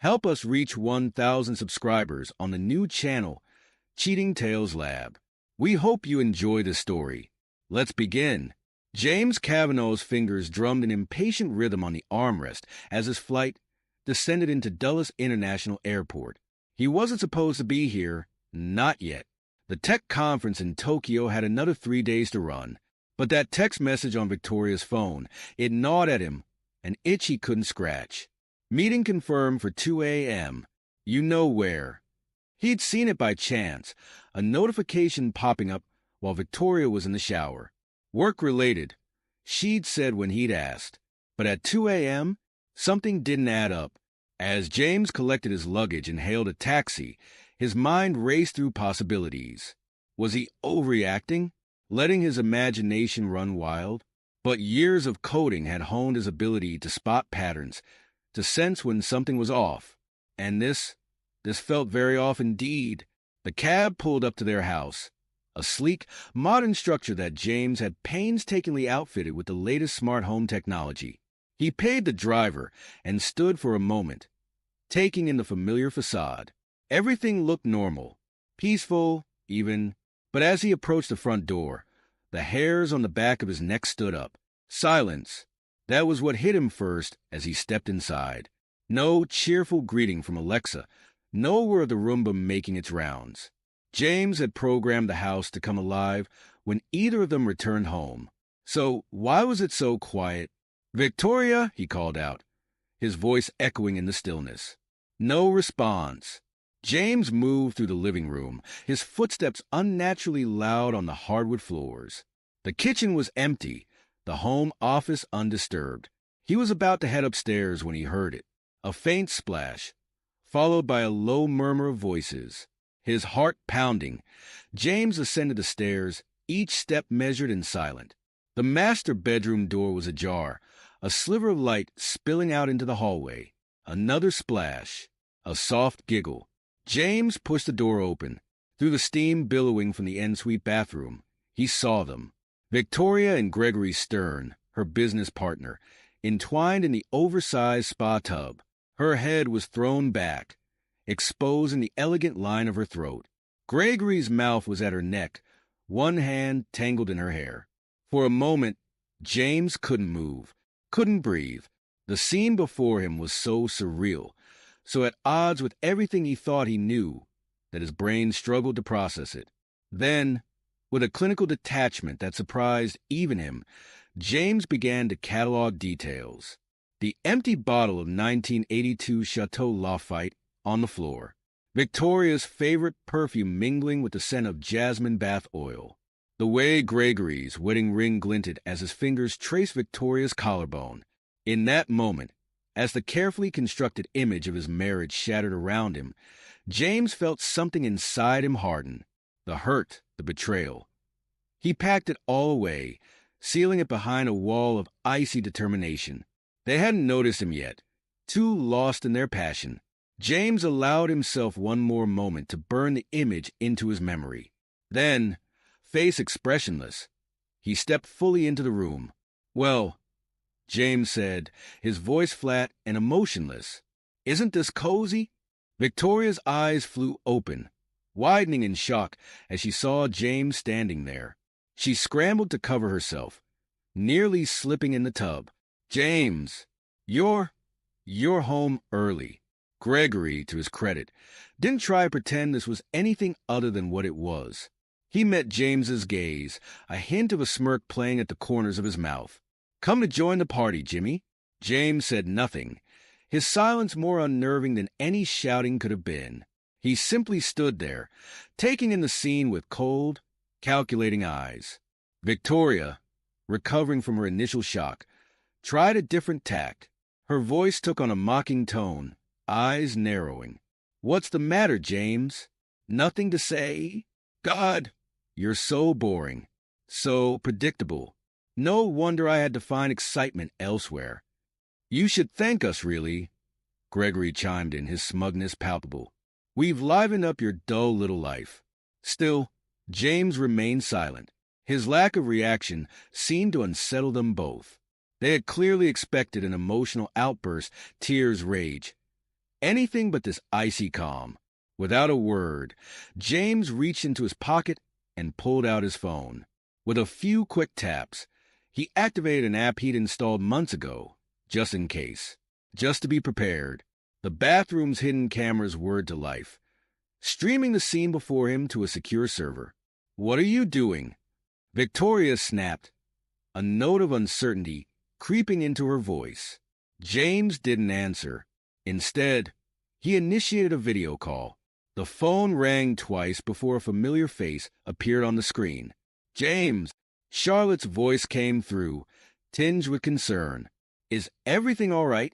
Help us reach 1,000 subscribers on the new channel, Cheating Tales Lab. We hope you enjoy the story. Let's begin. James Kavanaugh's fingers drummed an impatient rhythm on the armrest as his flight descended into Dulles International Airport. He wasn't supposed to be here, not yet. The tech conference in Tokyo had another 3 days to run, but that text message on Victoria's phone, it gnawed at him, an itch he couldn't scratch. Meeting confirmed for 2 a.m. You know where. He'd seen it by chance, a notification popping up while Victoria was in the shower. Work-related, she'd said when he'd asked. But at 2 a.m., something didn't add up. As James collected his luggage and hailed a taxi, his mind raced through possibilities. Was he overreacting, letting his imagination run wild? But years of coding had honed his ability to spot patterns, to sense when something was off. And this felt very off indeed. The cab pulled up to their house, a sleek, modern structure that James had painstakingly outfitted with the latest smart home technology. He paid the driver and stood for a moment, taking in the familiar facade. Everything looked normal, peaceful, even, but as he approached the front door, the hairs on the back of his neck stood up. Silence. That was what hit him first as he stepped inside. No cheerful greeting from Alexa, nowhere of the Roomba making its rounds. James had programmed the house to come alive when either of them returned home. So why was it so quiet? "Victoria," he called out, his voice echoing in the stillness. No response. James moved through the living room, his footsteps unnaturally loud on the hardwood floors. The kitchen was empty, the home office undisturbed. He was about to head upstairs when he heard it. A faint splash, followed by a low murmur of voices. His heart pounding, James ascended the stairs, each step measured and silent. The master bedroom door was ajar, a sliver of light spilling out into the hallway. Another splash, a soft giggle. James pushed the door open. Through the steam billowing from the ensuite bathroom, he saw them. Victoria and Gregory Stern, her business partner, entwined in the oversized spa tub. Her head was thrown back, exposing the elegant line of her throat. Gregory's mouth was at her neck, one hand tangled in her hair. For a moment, James couldn't move, couldn't breathe. The scene before him was so surreal, so at odds with everything he thought he knew, that his brain struggled to process it. Then, with a clinical detachment that surprised even him, James began to catalog details. The empty bottle of 1982 Chateau Lafite on the floor. Victoria's favorite perfume mingling with the scent of jasmine bath oil. The way Gregory's wedding ring glinted as his fingers traced Victoria's collarbone. In that moment, as the carefully constructed image of his marriage shattered around him, James felt something inside him harden. The hurt, the betrayal. He packed it all away, sealing it behind a wall of icy determination. They hadn't noticed him yet, too lost in their passion. James allowed himself one more moment to burn the image into his memory. Then, face expressionless, he stepped fully into the room. "Well," James said, his voice flat and emotionless, "isn't this cozy?" Victoria's eyes flew open, widening in shock as she saw James standing there. She scrambled to cover herself, nearly slipping in the tub. "James, you're home early." Gregory, to his credit, didn't try to pretend this was anything other than what it was. He met James's gaze, a hint of a smirk playing at the corners of his mouth. "Come to join the party, Jimmy." James said nothing, his silence more unnerving than any shouting could have been. He simply stood there, taking in the scene with cold, calculating eyes. Victoria, recovering from her initial shock, tried a different tack. Her voice took on a mocking tone, eyes narrowing. "What's the matter, James? Nothing to say? God, you're so boring, so predictable. No wonder I had to find excitement elsewhere." "You should thank us, really," Gregory chimed in, his smugness palpable. "We've livened up your dull little life." Still, James remained silent. His lack of reaction seemed to unsettle them both. They had clearly expected an emotional outburst, tears, rage. Anything but this icy calm. Without a word, James reached into his pocket and pulled out his phone. With a few quick taps, he activated an app he'd installed months ago, just in case, just to be prepared. The bathroom's hidden cameras whirred to life, streaming the scene before him to a secure server. "What are you doing?" Victoria snapped, a note of uncertainty creeping into her voice. James didn't answer. Instead, he initiated a video call. The phone rang twice before a familiar face appeared on the screen. "James," Charlotte's voice came through, tinged with concern. "Is everything all right?"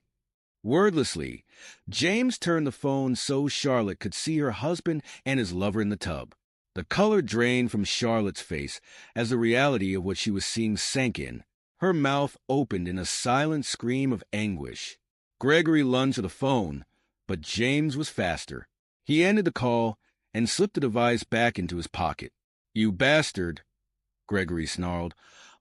Wordlessly, James turned the phone so Charlotte could see her husband and his lover in the tub. The color drained from Charlotte's face as the reality of what she was seeing sank in. Her mouth opened in a silent scream of anguish. Gregory lunged for the phone, but James was faster. He ended the call and slipped the device back into his pocket. "You bastard," Gregory snarled,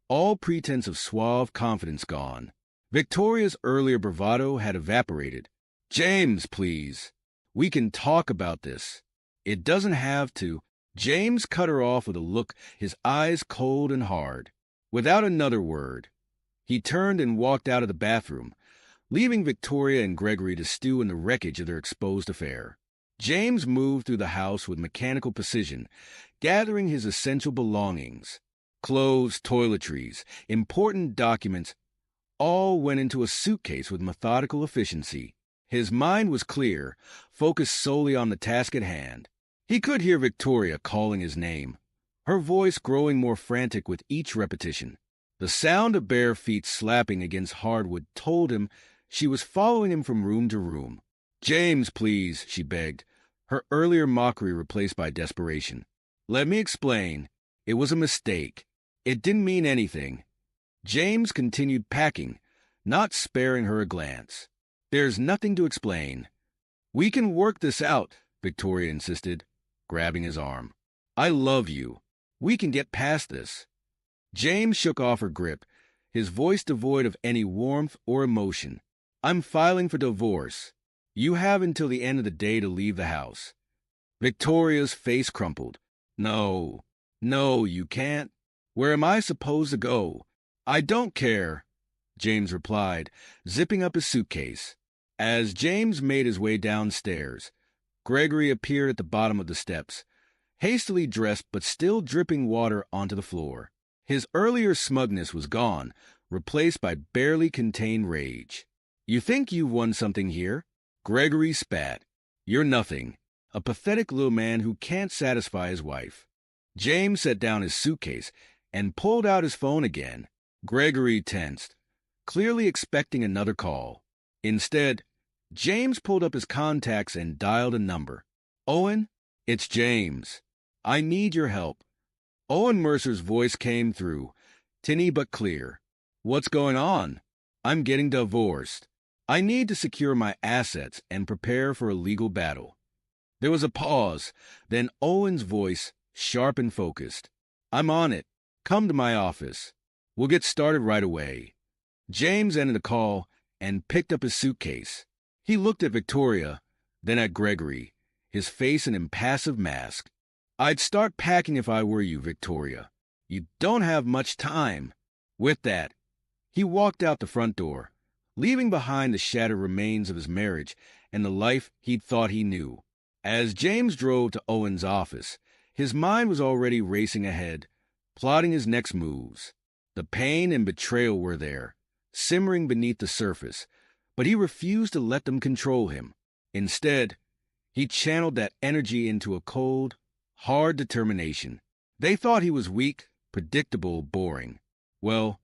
all pretense of suave confidence gone. Victoria's earlier bravado had evaporated. "James, please. We can talk about this. It doesn't have to." James cut her off with a look, his eyes cold and hard. Without another word, he turned and walked out of the bathroom, leaving Victoria and Gregory to stew in the wreckage of their exposed affair. James moved through the house with mechanical precision, gathering his essential belongings. Clothes, toiletries, important documents, all went into a suitcase with methodical efficiency. His mind was clear, focused solely on the task at hand. He could hear Victoria calling his name, her voice growing more frantic with each repetition. The sound of bare feet slapping against hardwood told him she was following him from room to room. "James, please," she begged, her earlier mockery replaced by desperation. "Let me explain. It was a mistake. It didn't mean anything." James continued packing, not sparing her a glance. "There's nothing to explain. We can work this out," Victoria insisted, grabbing his arm. "I love you. We can get past this." James shook off her grip, his voice devoid of any warmth or emotion. "I'm filing for divorce. You have until the end of the day to leave the house." Victoria's face crumpled. No, you can't. Where am I supposed to go?" "I don't care," James replied, zipping up his suitcase. As James made his way downstairs, Gregory appeared at the bottom of the steps, hastily dressed but still dripping water onto the floor. His earlier smugness was gone, replaced by barely contained rage. "You think you've won something here?" Gregory spat. "You're nothing. A pathetic little man who can't satisfy his wife." James set down his suitcase and pulled out his phone again. Gregory tensed, clearly expecting another call. Instead, James pulled up his contacts and dialed a number. "Owen, it's James. I need your help." Owen Mercer's voice came through, tinny but clear. "What's going on?" "I'm getting divorced. I need to secure my assets and prepare for a legal battle." There was a pause, then Owen's voice, sharp and focused. "I'm on it. Come to my office. We'll get started right away." James ended the call and picked up his suitcase. He looked at Victoria, then at Gregory, his face an impassive mask. "I'd start packing if I were you, Victoria. You don't have much time." With that, he walked out the front door, leaving behind the shattered remains of his marriage and the life he'd thought he knew. As James drove to Owen's office, his mind was already racing ahead, plotting his next moves. The pain and betrayal were there, simmering beneath the surface, but he refused to let them control him. Instead, he channeled that energy into a cold, hard determination. They thought he was weak, predictable, boring. Well,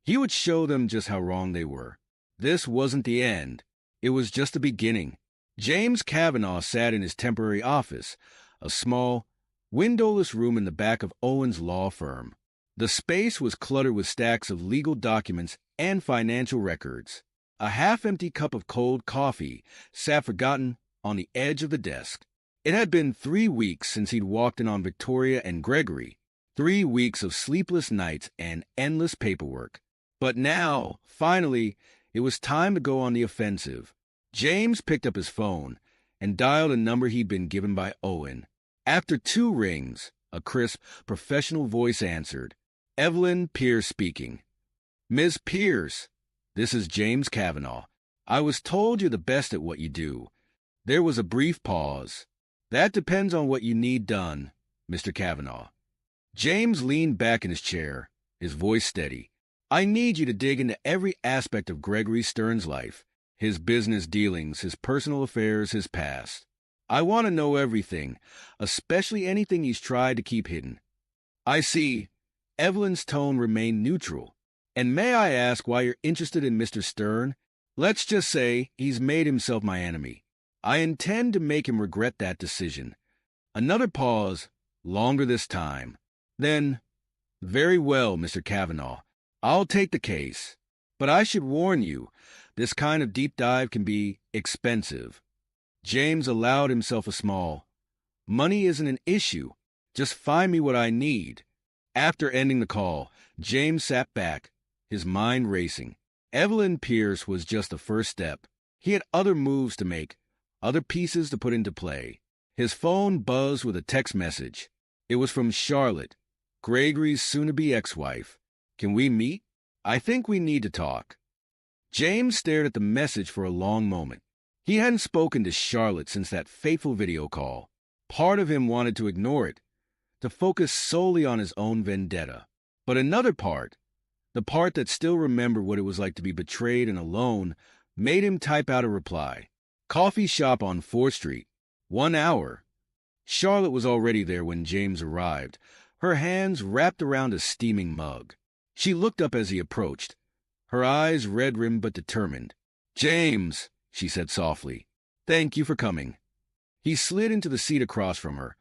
he would show them just how wrong they were. This wasn't the end. It was just the beginning. James Kavanaugh sat in his temporary office, a small, windowless room in the back of Owen's law firm. The space was cluttered with stacks of legal documents and financial records. A half-empty cup of cold coffee sat forgotten on the edge of the desk. It had been 3 weeks since he'd walked in on Victoria and Gregory, 3 weeks of sleepless nights and endless paperwork. But now, finally, it was time to go on the offensive. James picked up his phone and dialed a number he'd been given by Owen. After 2 rings, a crisp, professional voice answered. Evelyn Pierce speaking. Miss Pierce, this is James Kavanaugh. I was told you're the best at what you do. There was a brief pause. That depends on what you need done, Mr. Kavanaugh. James leaned back in his chair, his voice steady. I need you to dig into every aspect of Gregory Stern's life, his business dealings, his personal affairs, his past. I want to know everything, especially anything he's tried to keep hidden. I see. Evelyn's tone remained neutral. And may I ask why you're interested in Mr. Stern? Let's just say he's made himself my enemy. I intend to make him regret that decision. Another pause, longer this time. Then, very well, Mr. Kavanaugh. I'll take the case. But I should warn you, this kind of deep dive can be expensive. James allowed himself a small, money isn't an issue. Just find me what I need. After ending the call, James sat back, his mind racing. Evelyn Pierce was just the first step. He had other moves to make, other pieces to put into play. His phone buzzed with a text message. It was from Charlotte, Gregory's soon-to-be ex-wife. Can we meet? I think we need to talk. James stared at the message for a long moment. He hadn't spoken to Charlotte since that fateful video call. Part of him wanted to ignore it, to focus solely on his own vendetta. But another part, the part that still remembered what it was like to be betrayed and alone, made him type out a reply. Coffee shop on 4th Street. 1 hour. Charlotte was already there when James arrived, her hands wrapped around a steaming mug. She looked up as he approached, her eyes red-rimmed but determined. James, she said softly, thank you for coming. He slid into the seat across from her,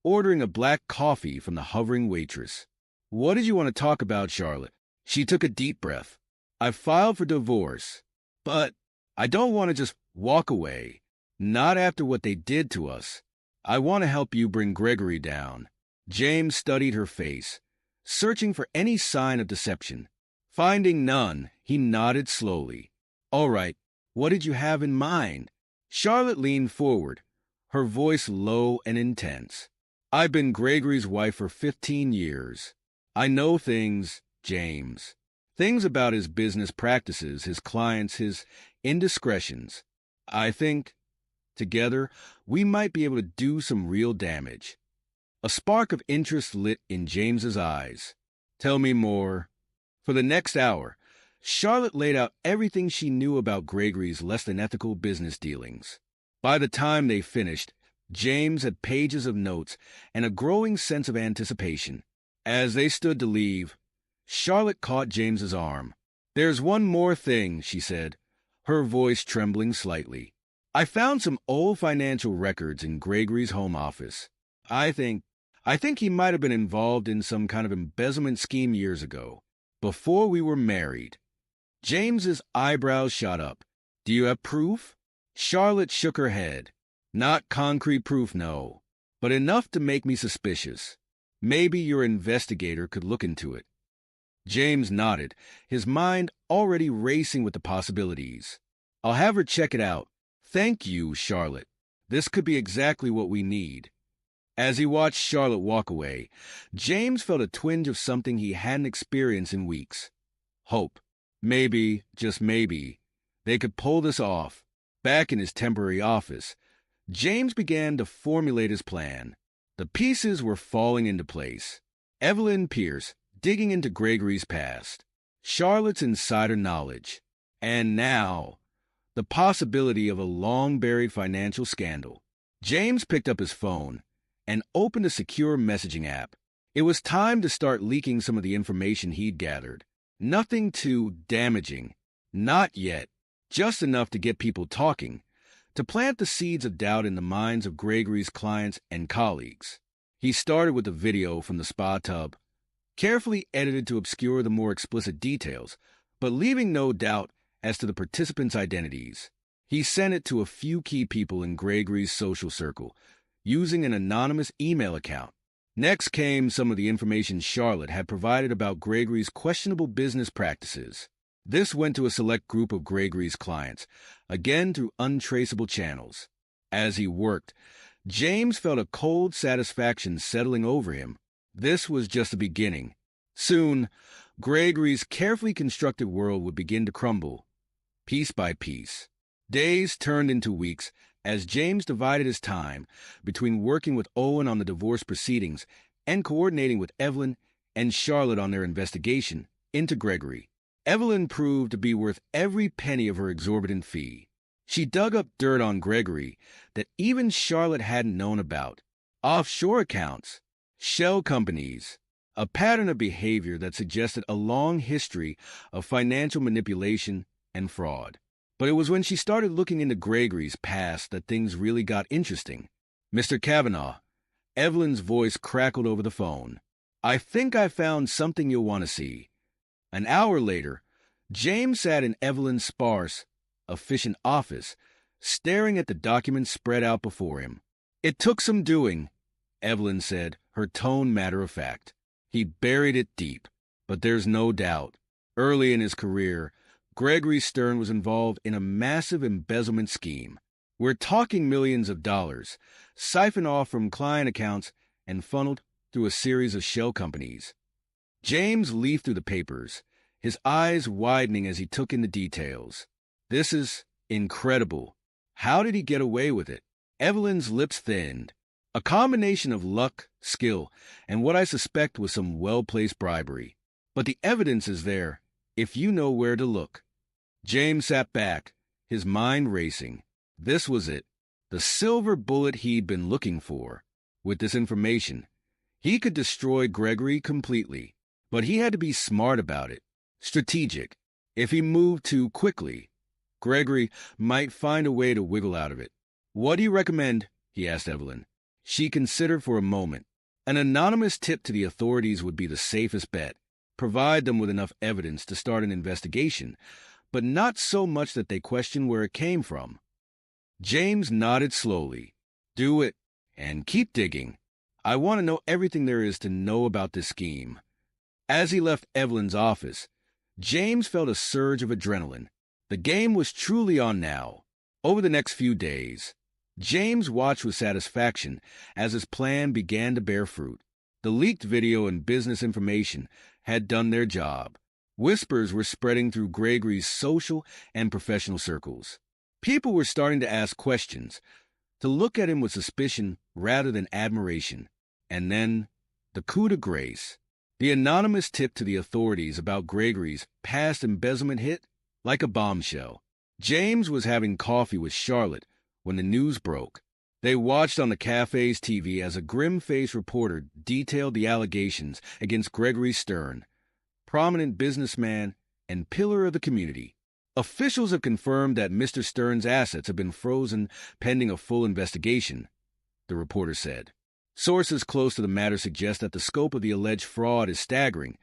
ordering a black coffee from the hovering waitress. What did you want to talk about, Charlotte? She took a deep breath. I filed for divorce, but I don't want to just walk away. Not after what they did to us. I want to help you bring Gregory down. James studied her face, searching for any sign of deception. Finding none, he nodded slowly. All right, what did you have in mind? Charlotte leaned forward, her voice low and intense. I've been Gregory's wife for 15 years. I know things, James. Things about his business practices, his clients, his indiscretions. I think, together, we might be able to do some real damage. A spark of interest lit in James's eyes. Tell me more. For the next hour, Charlotte laid out everything she knew about Gregory's less-than-ethical business dealings. By the time they finished, James had pages of notes and a growing sense of anticipation. As they stood to leave, Charlotte caught James's arm. There's one more thing, she said, her voice trembling slightly. I found some old financial records in Gregory's home office. I think he might have been involved in some kind of embezzlement scheme years ago, before we were married. James's eyebrows shot up. Do you have proof? Charlotte shook her head. Not concrete proof, no, but enough to make me suspicious. Maybe your investigator could look into it. James nodded, his mind already racing with the possibilities. I'll have her check it out. Thank you, Charlotte. This could be exactly what we need. As he watched Charlotte walk away, James felt a twinge of something he hadn't experienced in weeks. Hope. Maybe, just maybe, they could pull this off. Back in his temporary office, James began to formulate his plan. The pieces were falling into place. Evelyn Pierce digging into Gregory's past, Charlotte's insider knowledge, and now, the possibility of a long-buried financial scandal. James picked up his phone and opened a secure messaging app. It was time to start leaking some of the information he'd gathered. Nothing too damaging. Not yet. Just enough to get people talking, to plant the seeds of doubt in the minds of Gregory's clients and colleagues. He started with a video from the spa tub, carefully edited to obscure the more explicit details, but leaving no doubt as to the participants' identities. He sent it to a few key people in Gregory's social circle, using an anonymous email account. Next came some of the information Charlotte had provided about Gregory's questionable business practices. This went to a select group of Gregory's clients, again through untraceable channels. As he worked, James felt a cold satisfaction settling over him. This was just the beginning. Soon, Gregory's carefully constructed world would begin to crumble, piece by piece. Days turned into weeks as James divided his time between working with Owen on the divorce proceedings and coordinating with Evelyn and Charlotte on their investigation into Gregory. Evelyn proved to be worth every penny of her exorbitant fee. She dug up dirt on Gregory that even Charlotte hadn't known about. Offshore accounts, shell companies, a pattern of behavior that suggested a long history of financial manipulation and fraud. But it was when she started looking into Gregory's past that things really got interesting. "Mr. Kavanaugh," Evelyn's voice crackled over the phone. "I think I found something you'll want to see." An hour later, James sat in Evelyn's sparse, efficient office, staring at the documents spread out before him. "It took some doing," Evelyn said, her tone matter-of-fact. "He buried it deep, but there's no doubt. Early in his career, Gregory Stern was involved in a massive embezzlement scheme. We're talking millions of dollars, siphoned off from client accounts and funneled through a series of shell companies." James leafed through the papers, his eyes widening as he took in the details. "This is incredible. How did he get away with it?" Evelyn's lips thinned. "A combination of luck, skill, and what I suspect was some well-placed bribery. But the evidence is there, if you know where to look." James sat back, his mind racing. This was it, the silver bullet he'd been looking for. With this information, he could destroy Gregory completely. But he had to be smart about it, strategic. If he moved too quickly, Gregory might find a way to wiggle out of it. "What do you recommend?" he asked Evelyn. She considered for a moment. An anonymous tip to the authorities would be the safest bet. Provide them with enough evidence to start an investigation, but not so much that they question where it came from. James nodded slowly. "Do it, and keep digging. I want to know everything there is to know about this scheme." As he left Evelyn's office, James felt a surge of adrenaline. The game was truly on now. Over the next few days, James watched with satisfaction as his plan began to bear fruit. The leaked video and business information had done their job. Whispers were spreading through Gregory's social and professional circles. People were starting to ask questions, to look at him with suspicion rather than admiration. And then, the coup de grace. The anonymous tip to the authorities about Gregory's past embezzlement hit like a bombshell. James was having coffee with Charlotte when the news broke. They watched on the cafe's TV as a grim-faced reporter detailed the allegations against Gregory Stern, prominent businessman and pillar of the community. "Officials have confirmed that Mr. Stern's assets have been frozen pending a full investigation," the reporter said. Sources close to the matter suggest that the scope of the alleged fraud is staggering,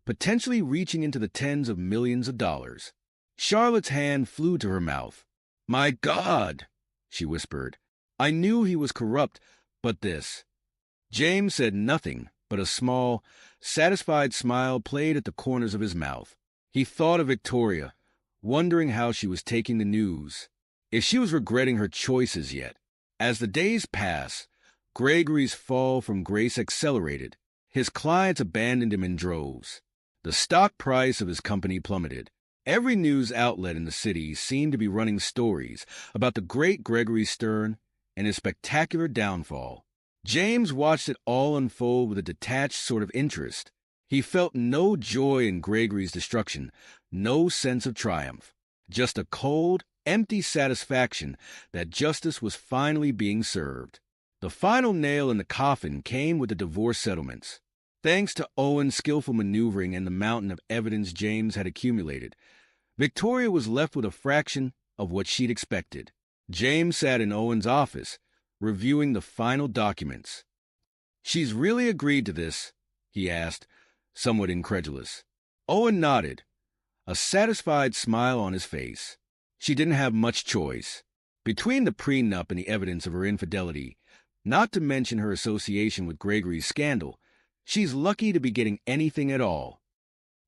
potentially reaching into the tens of millions of dollars. Charlotte's hand flew to her mouth. "My God," she whispered. "I knew he was corrupt, but this." James said nothing, but a small, satisfied smile played at the corners of his mouth. He thought of Victoria, wondering how she was taking the news, if she was regretting her choices yet. As the days passed, Gregory's fall from grace accelerated. His clients abandoned him in droves. The stock price of his company plummeted. Every news outlet in the city seemed to be running stories about the great Gregory Stern and his spectacular downfall. James watched it all unfold with a detached sort of interest. He felt no joy in Gregory's destruction, no sense of triumph, just a cold, empty satisfaction that justice was finally being served. The final nail in the coffin came with the divorce settlements. Thanks to Owen's skillful maneuvering and the mountain of evidence James had accumulated, Victoria was left with a fraction of what she'd expected. James sat in Owen's office, reviewing the final documents. "She's really agreed to this?" he asked, somewhat incredulous. Owen nodded, a satisfied smile on his face. She didn't have much choice. Between the prenup and the evidence of her infidelity, not to mention her association with Gregory's scandal, she's lucky to be getting anything at all.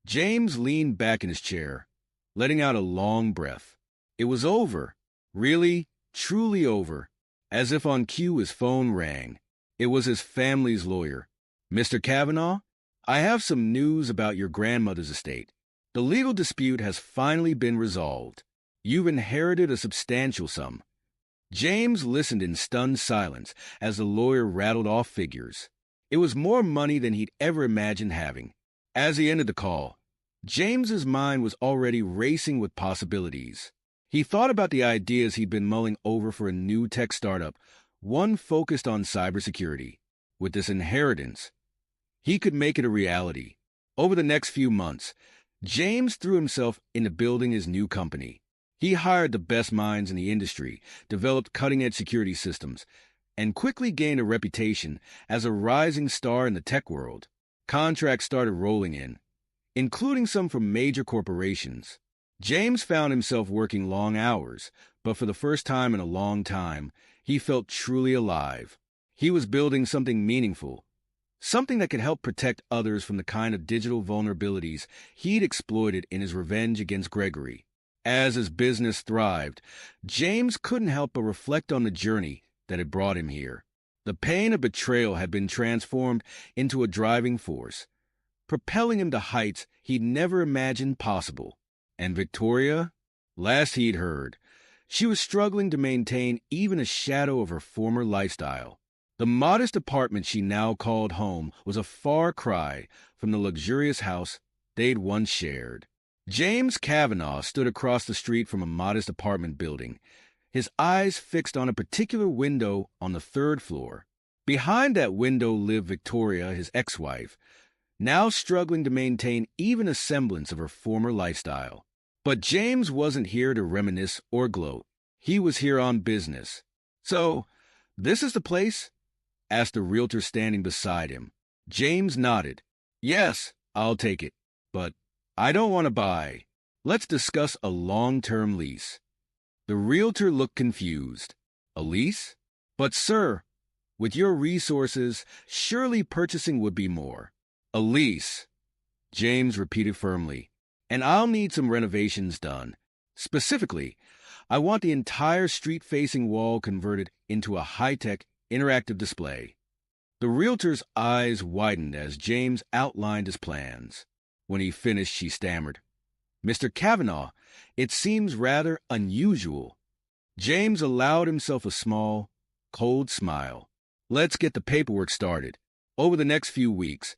James leaned back in his chair, letting out a long breath. It was over. Really, truly over. As if on cue, his phone rang. It was his family's lawyer. "Mr. Kavanaugh, I have some news about your grandmother's estate. The legal dispute has finally been resolved. You've inherited a substantial sum." James listened in stunned silence as the lawyer rattled off figures. It was more money than he'd ever imagined having. As he ended the call, James's mind was already racing with possibilities. He thought about the ideas he'd been mulling over for a new tech startup, one focused on cybersecurity. With this inheritance, he could make it a reality. Over the next few months, James threw himself into building his new company. He hired the best minds in the industry, developed cutting-edge security systems, and quickly gained a reputation as a rising star in the tech world. Contracts started rolling in, including some from major corporations. James found himself working long hours, but for the first time in a long time, he felt truly alive. He was building something meaningful, something that could help protect others from the kind of digital vulnerabilities he'd exploited in his revenge against Gregory. As his business thrived, James couldn't help but reflect on the journey that had brought him here. The pain of betrayal had been transformed into a driving force, propelling him to heights he'd never imagined possible. And Victoria? Last he'd heard, she was struggling to maintain even a shadow of her former lifestyle. The modest apartment she now called home was a far cry from the luxurious house they'd once shared. James Kavanaugh stood across the street from a modest apartment building, his eyes fixed on a particular window on the third floor. Behind that window lived Victoria, his ex-wife, now struggling to maintain even a semblance of her former lifestyle. But James wasn't here to reminisce or gloat. He was here on business. "So, this is the place?" asked the realtor standing beside him. James nodded. "Yes, I'll take it. But I don't want to buy. Let's discuss a long-term lease." The realtor looked confused. "A lease? But, sir, with your resources, surely purchasing would be more." "A lease," James repeated firmly. "And I'll need some renovations done. Specifically, I want the entire street-facing wall converted into a high-tech, interactive display." The realtor's eyes widened as James outlined his plans. When he finished, she stammered, "Mr. Kavanaugh, it seems rather unusual." James allowed himself a small, cold smile. "Let's get the paperwork started." Over the next few weeks,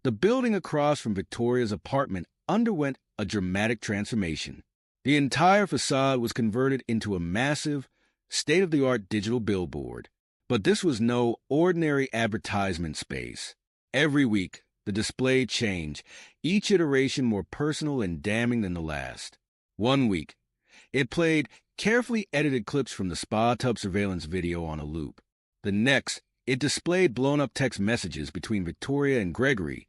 the building across from Victoria's apartment underwent a dramatic transformation. The entire facade was converted into a massive, state-of-the-art digital billboard. But this was no ordinary advertisement space. Every week, the display changed, each iteration more personal and damning than the last. One week, it played carefully edited clips from the spa tub surveillance video on a loop. The next, it displayed blown-up text messages between Victoria and Gregory,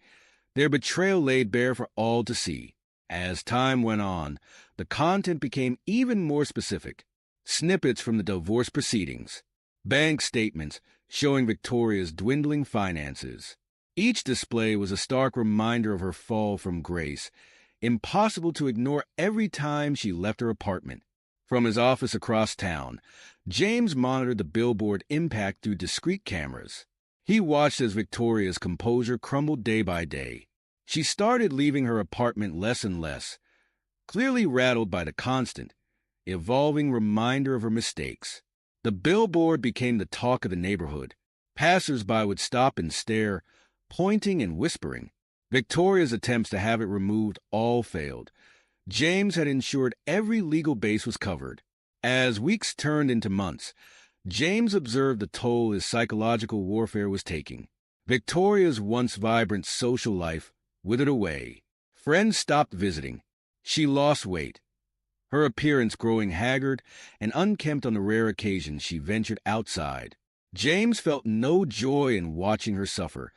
their betrayal laid bare for all to see. As time went on, the content became even more specific. Snippets from the divorce proceedings, bank statements showing Victoria's dwindling finances. Each display was a stark reminder of her fall from grace, impossible to ignore every time she left her apartment. From his office across town, James monitored the billboard impact through discreet cameras. He watched as Victoria's composure crumbled day by day. She started leaving her apartment less and less, clearly rattled by the constant, evolving reminder of her mistakes. The billboard became the talk of the neighborhood. Passers-by would stop and stare, pointing and whispering. Victoria's attempts to have it removed all failed. James had ensured every legal base was covered. As weeks turned into months, James observed the toll his psychological warfare was taking. Victoria's once vibrant social life withered away. Friends stopped visiting. She lost weight, her appearance growing haggard and unkempt on the rare occasions she ventured outside. James felt no joy in watching her suffer,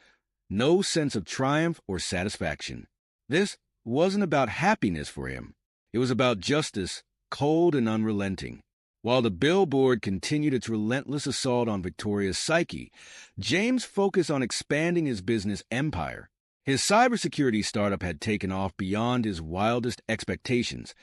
no sense of triumph or satisfaction. This wasn't about happiness for him. It was about justice, cold and unrelenting. While the billboard continued its relentless assault on Victoria's psyche, James focused on expanding his business empire. His cybersecurity startup had taken off beyond his wildest expectations,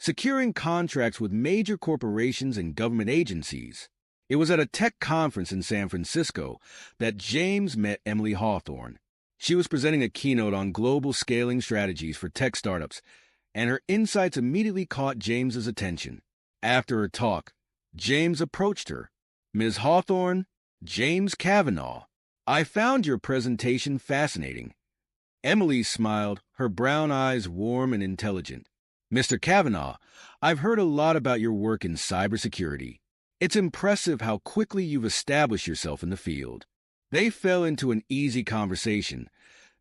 securing contracts with major corporations and government agencies. It was at a tech conference in San Francisco that James met Emily Hawthorne. She was presenting a keynote on global scaling strategies for tech startups, and her insights immediately caught James's attention. After her talk, James approached her. "Ms. Hawthorne, James Kavanaugh, I found your presentation fascinating." Emily smiled, her brown eyes warm and intelligent. "Mr. Kavanaugh, I've heard a lot about your work in cybersecurity. It's impressive how quickly you've established yourself in the field." They fell into an easy conversation,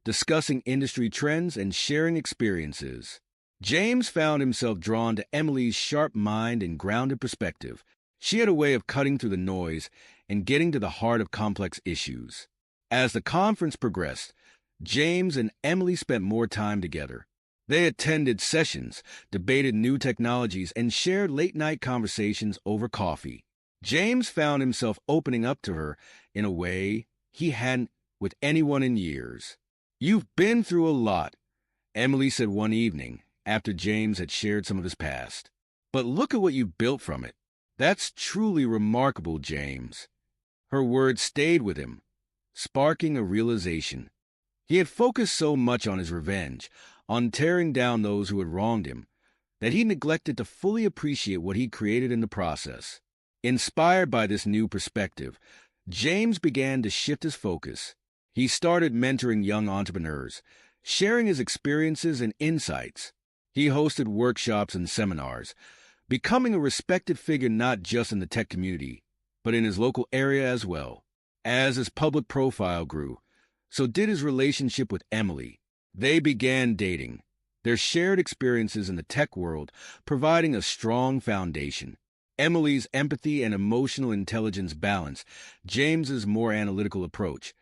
discussing industry trends and sharing experiences. James found himself drawn to Emily's sharp mind and grounded perspective. She had a way of cutting through the noise and getting to the heart of complex issues. As the conference progressed, James and Emily spent more time together. They attended sessions, debated new technologies, and shared late-night conversations over coffee. James found himself opening up to her in a way he hadn't with anyone in years. "You've been through a lot," Emily said one evening after James had shared some of his past. "But look at what you've built from it. That's truly remarkable, James." Her words stayed with him, sparking a realization. He had focused so much on his revenge, on tearing down those who had wronged him, that he neglected to fully appreciate what he'd created in the process. Inspired by this new perspective, James began to shift his focus. He started mentoring young entrepreneurs, sharing his experiences and insights. He hosted workshops and seminars, becoming a respected figure not just in the tech community, but in his local area as well. As his public profile grew, so did his relationship with Emily. They began dating, their shared experiences in the tech world providing a strong foundation. Emily's empathy and emotional intelligence balanced James's more analytical approach,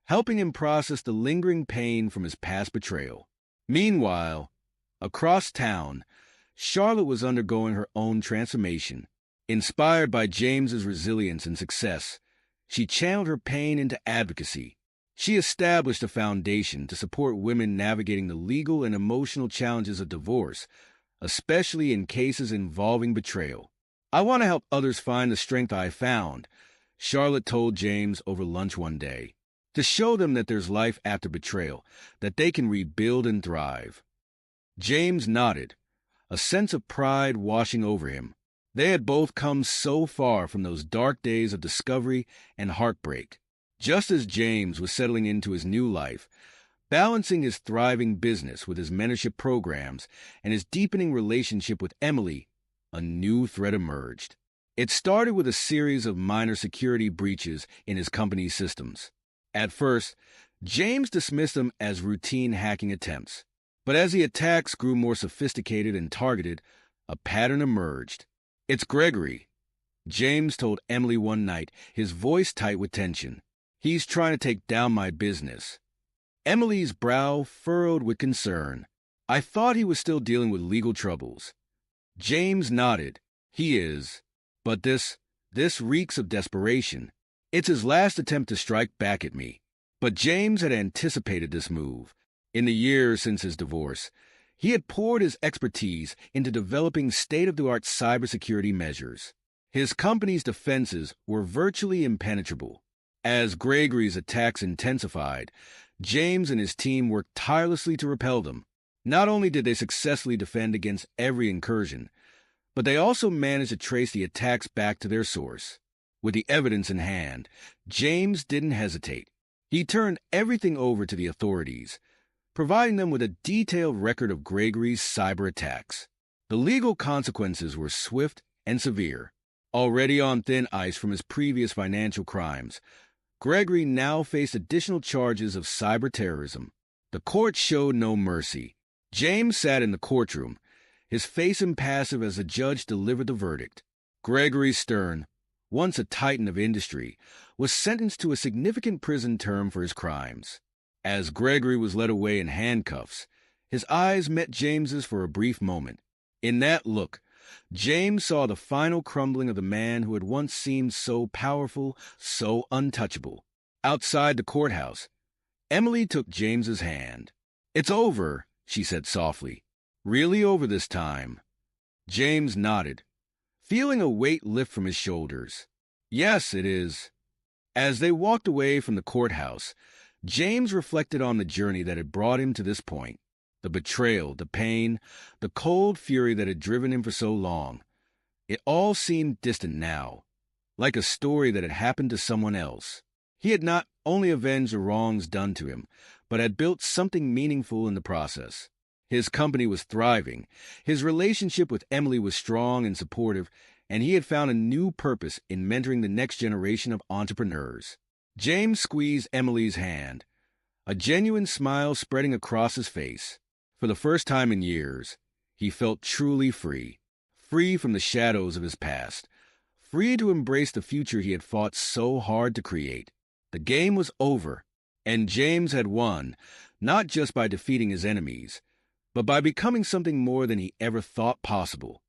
helping him process the lingering pain from his past betrayal. Meanwhile, across town, Charlotte was undergoing her own transformation. Inspired by James's resilience and success, she channeled her pain into advocacy. She established a foundation to support women navigating the legal and emotional challenges of divorce, especially in cases involving betrayal. "I want to help others find the strength I found," Charlotte told James over lunch one day, "to show them that there's life after betrayal, that they can rebuild and thrive." James nodded, a sense of pride washing over him. They had both come so far from those dark days of discovery and heartbreak. Just as James was settling into his new life, balancing his thriving business with his mentorship programs and his deepening relationship with Emily, a new threat emerged. It started with a series of minor security breaches in his company's systems. At first, James dismissed them as routine hacking attempts. But as the attacks grew more sophisticated and targeted, a pattern emerged. "It's Gregory," James told Emily one night, his voice tight with tension. "He's trying to take down my business." Emily's brow furrowed with concern. "I thought he was still dealing with legal troubles." James nodded. "He is. But this reeks of desperation. It's his last attempt to strike back at me." But James had anticipated this move. In the years since his divorce, he had poured his expertise into developing state-of-the-art cybersecurity measures. His company's defenses were virtually impenetrable. As Gregory's attacks intensified, James and his team worked tirelessly to repel them. Not only did they successfully defend against every incursion, but they also managed to trace the attacks back to their source. With the evidence in hand, James didn't hesitate. He turned everything over to the authorities, providing them with a detailed record of Gregory's cyber attacks. The legal consequences were swift and severe. Already on thin ice from his previous financial crimes, Gregory now faced additional charges of cyber terrorism. The court showed no mercy. James sat in the courtroom, his face impassive as the judge delivered the verdict. Gregory Stern, once a titan of industry, was sentenced to a significant prison term for his crimes. As Gregory was led away in handcuffs, his eyes met James's for a brief moment. In that look, James saw the final crumbling of the man who had once seemed so powerful, so untouchable. Outside the courthouse, Emily took James's hand. "It's over," she said softly. "Really over this time." James nodded, feeling a weight lift from his shoulders. Yes, it is. As they walked away from the courthouse, James reflected on the journey that had brought him to this point. The betrayal, the pain, the cold fury that had driven him for so long. It all seemed distant now, like a story that had happened to someone else. He had not only avenged the wrongs done to him, but had built something meaningful in the process. His company was thriving, his relationship with Emily was strong and supportive, and he had found a new purpose in mentoring the next generation of entrepreneurs. James squeezed Emily's hand, a genuine smile spreading across his face. For the first time in years, he felt truly free, free from the shadows of his past, free to embrace the future he had fought so hard to create. The game was over, and James had won, not just by defeating his enemies, but by becoming something more than he ever thought possible.